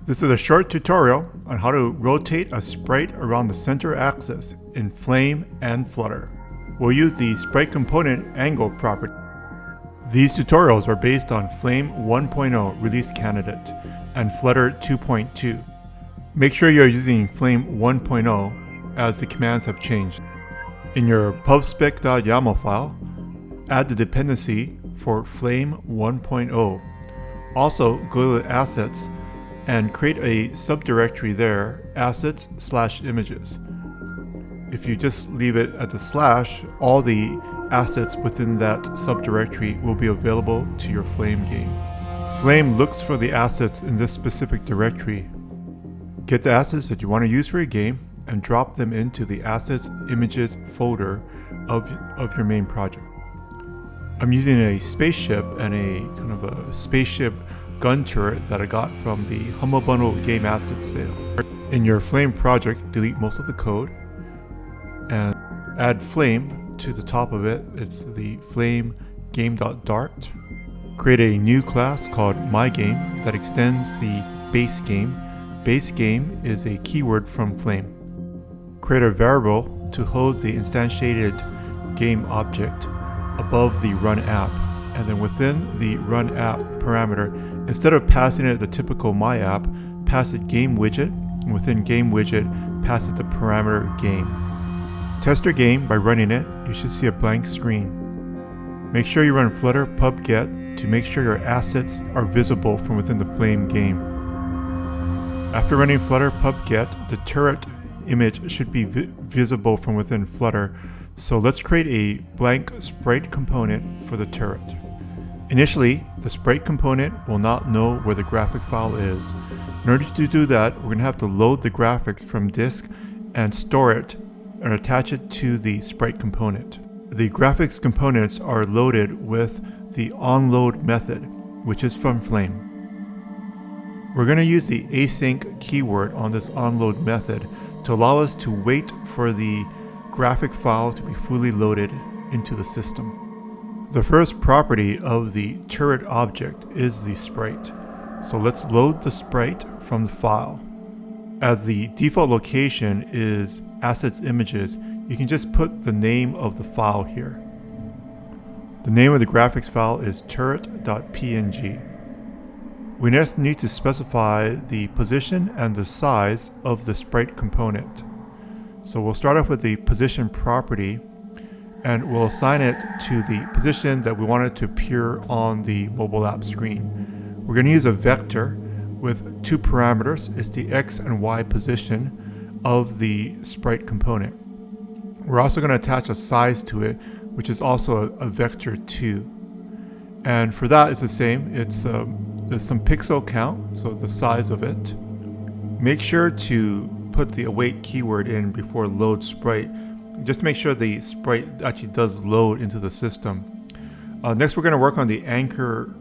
This is a short tutorial on how to rotate a sprite around the center axis in Flame and Flutter. We'll use the sprite component angle property. These tutorials are based on Flame 1.0 release candidate and Flutter 2.2. Make sure you're using Flame 1.0 as the commands have changed. In your pubspec.yaml file, add the dependency for Flame 1.0. Also, go to the assets and create a subdirectory there, assets/images. If you just leave it at the slash, all the assets within that subdirectory will be available to your Flame game. Flame looks for the assets in this specific directory. Get the assets that you want to use for your game and drop them into the assets images folder of your main project. I'm using a spaceship and a kind of a spaceship gun turret that I got from the Humble Bundle game asset sale. In your Flame project, delete most of the code and add Flame to the top of it. It's the Flame game.dart. Create a new class called MyGame that extends the base game. Base game is a keyword from Flame. Create a variable to hold the instantiated game object above the run app, and then within the run app parameter, instead of passing it the typical my app, pass it game widget, and within game widget, pass it the parameter game. Test your game by running it. You should see a blank screen. Make sure you run Flutter pub-get to make sure your assets are visible from within the Flame game. After running Flutter pub-get, the turret image should be visible from within Flutter. So let's create a blank sprite component for the turret. Initially, the sprite component will not know where the graphic file is. In order to do that, we're going to have to load the graphics from disk and store it and attach it to the sprite component. The graphics components are loaded with the onload method, which is from Flame. We're going to use the async keyword on this onload method to allow us to wait for the graphic file to be fully loaded into the system. The first property of the turret object is the sprite. So let's load the sprite from the file. As the default location is assets images, you can just put the name of the file here. The name of the graphics file is turret.png. We next need to specify the position and the size of the sprite component. So we'll start off with the position property, and we'll assign it to the position that we want it to appear on the mobile app screen. We're going to use a vector with two parameters. It's the X and Y position of the sprite component. We're also going to attach a size to it, which is also a vector 2. And for that, it's the same. There's some pixel count, so the size of it. Make sure to put the await keyword in before load sprite, just to make sure the sprite actually does load into the system. Next, we're going to work on the anchor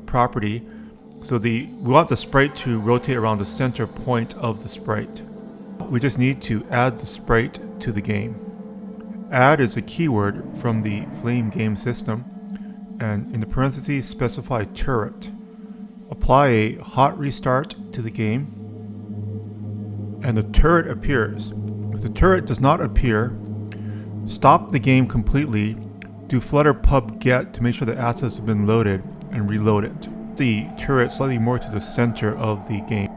property. So we want the sprite to rotate around the center point of the sprite. We just need to add the sprite to the game. Add is a keyword from the Flame game system, and in the parentheses specify turret. Apply a hot restart to the game, and the turret appears. If the turret does not appear, stop the game completely, do Flutter pub-get to make sure the assets have been loaded, and reload it. The turret slightly more to the center of the game.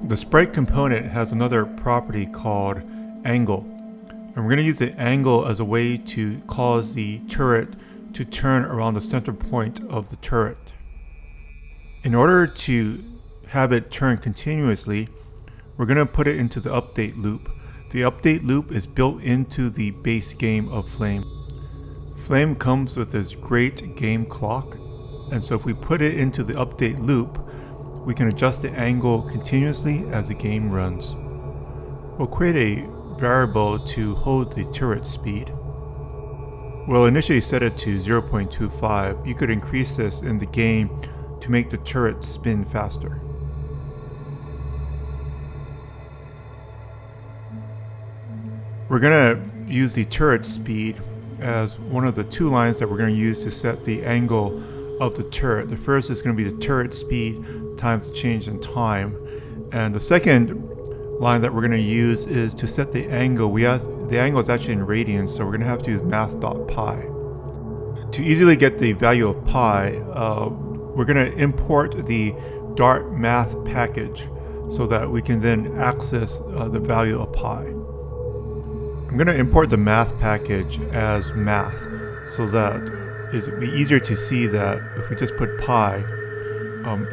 The sprite component has another property called angle, and we're going to use the angle as a way to cause the turret to turn around the center point of the turret. In order to have it turn continuously, we're going to put it into the update loop. The update loop is built into the base game of Flame. Flame comes with this great game clock, and so if we put it into the update loop, we can adjust the angle continuously as the game runs. We'll create a variable to hold the turret speed. We'll initially set it to 0.25. You could increase this in the game to make the turret spin faster. We're going to use the turret speed as one of the two lines that we're going to use to set the angle of the turret. The first is going to be the turret speed times the change in time, And the second line that we're going to use is to set the angle. The angle is actually in radians, so we're going to have to use math.pi. To easily get the value of pi, we're going to import the Dart math package so that we can then access the value of pi. I'm going to import the math package as math so that it'll be easier to see that if we just put pi,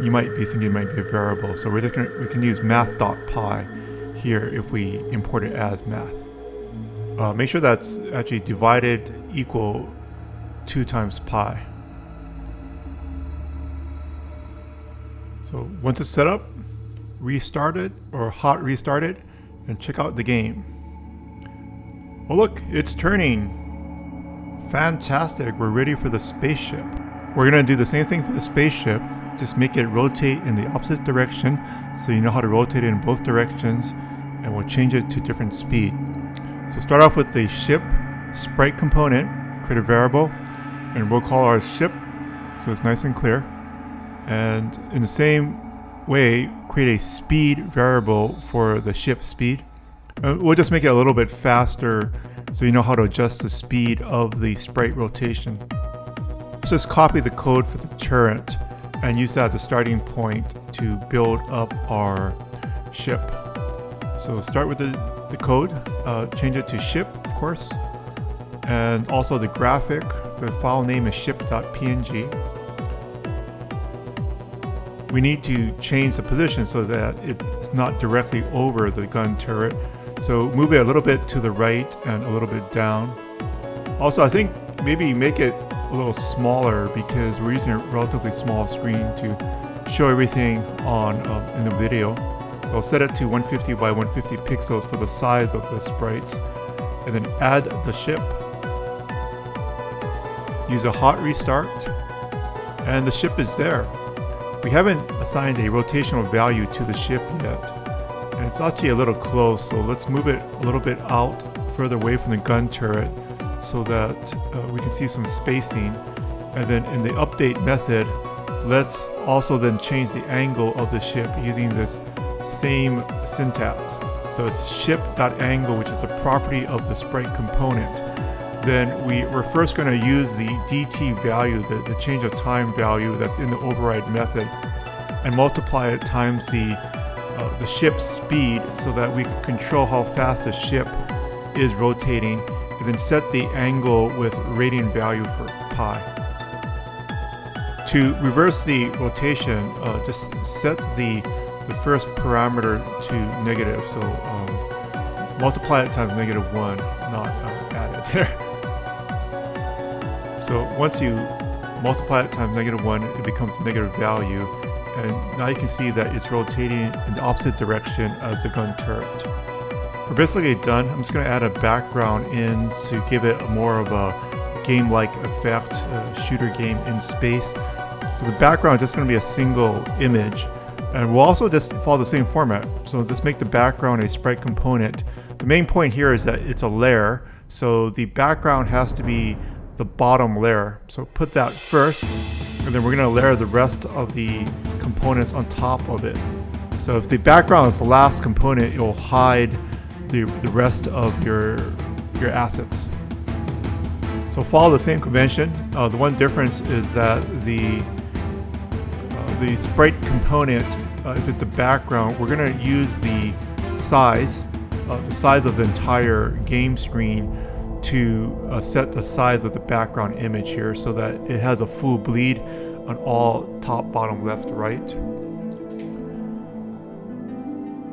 you might be thinking it might be a variable. So we can use math.pi here if we import it as math. Make sure that's actually divided equal 2 times pi. So once it's set up, restart it or hot restart it and check out the game. Oh look, it's turning. Fantastic, we're ready for the spaceship. We're gonna do the same thing for the spaceship, just make it rotate in the opposite direction so you know how to rotate it in both directions, and we'll change it to different speed. So start off with the ship sprite component, create a variable, and we'll call our ship so it's nice and clear. And in the same way, create a speed variable for the ship speed. We'll just make it a little bit faster so you know how to adjust the speed of the sprite rotation. Let's just copy the code for the turret and use that as a starting point to build up our ship. So start with the code, change it to ship, of course, and also the graphic. The file name is ship.png. We need to change the position so that it's not directly over the gun turret. So move it a little bit to the right and a little bit down. Also, I think maybe make it a little smaller because we're using a relatively small screen to show everything on in the video. So I'll set it to 150 by 150 pixels for the size of the sprites, and then add the ship. Use a hot restart, and the ship is there. We haven't assigned a rotational value to the ship yet, and it's actually a little close, so let's move it a little bit out further away from the gun turret so that we can see some spacing. And then in the update method, let's also then change the angle of the ship using this same syntax. So it's ship.angle, which is the property of the sprite component. Then we're first going to use the dt value, the change of time value that's in the override method, and multiply it times the ship's speed so that we can control how fast the ship is rotating, and then set the angle with radian value for pi. To reverse the rotation, just set the first parameter to negative, so multiply it times -1, not add it there. So once you multiply it times -1, it becomes a negative value, and now you can see that it's rotating in the opposite direction as the gun turret. We're basically done. I'm just going to add a background in to give it more of a game-like effect, a shooter game in space. So the background is just going to be a single image, and we'll also just follow the same format. So just make the background a sprite component. The main point here is that it's a layer, so the background has to be the bottom layer. So put that first, and then we're going to layer the rest of the components on top of it. So if the background is the last component, it will hide the rest of your assets. So follow the same convention. The one difference is that the sprite component, if it's the background, we're going to use the size of the entire game screen to set the size of the background image here so that it has a full bleed on all top, bottom, left, right.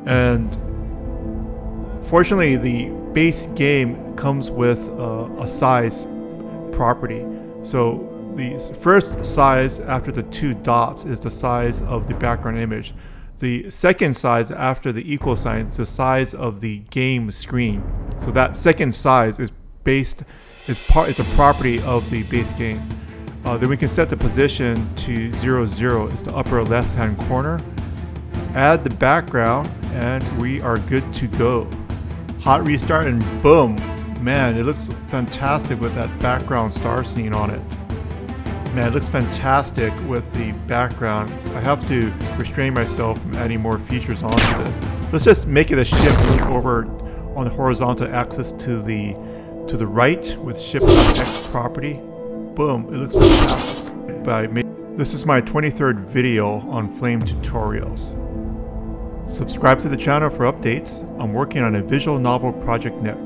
And fortunately, the base game comes with a size property. So the first size after the 2 dots is the size of the background image. The second size after the equal sign is the size of the game screen. So that second size is it's a property of the base game. Then we can set the position to 0, 0. It's the upper left-hand corner. Add the background, and we are good to go. Hot restart, and boom! Man, it looks fantastic with that background star scene on it. Man, it looks fantastic with the background. I have to restrain myself from adding more features onto this. Let's just make it a shift over on the horizontal axis to the right with shift X property. Boom, it looks fantastic. This is my 23rd video on Flame tutorials. Subscribe to the channel for updates. I'm working on a visual novel project next.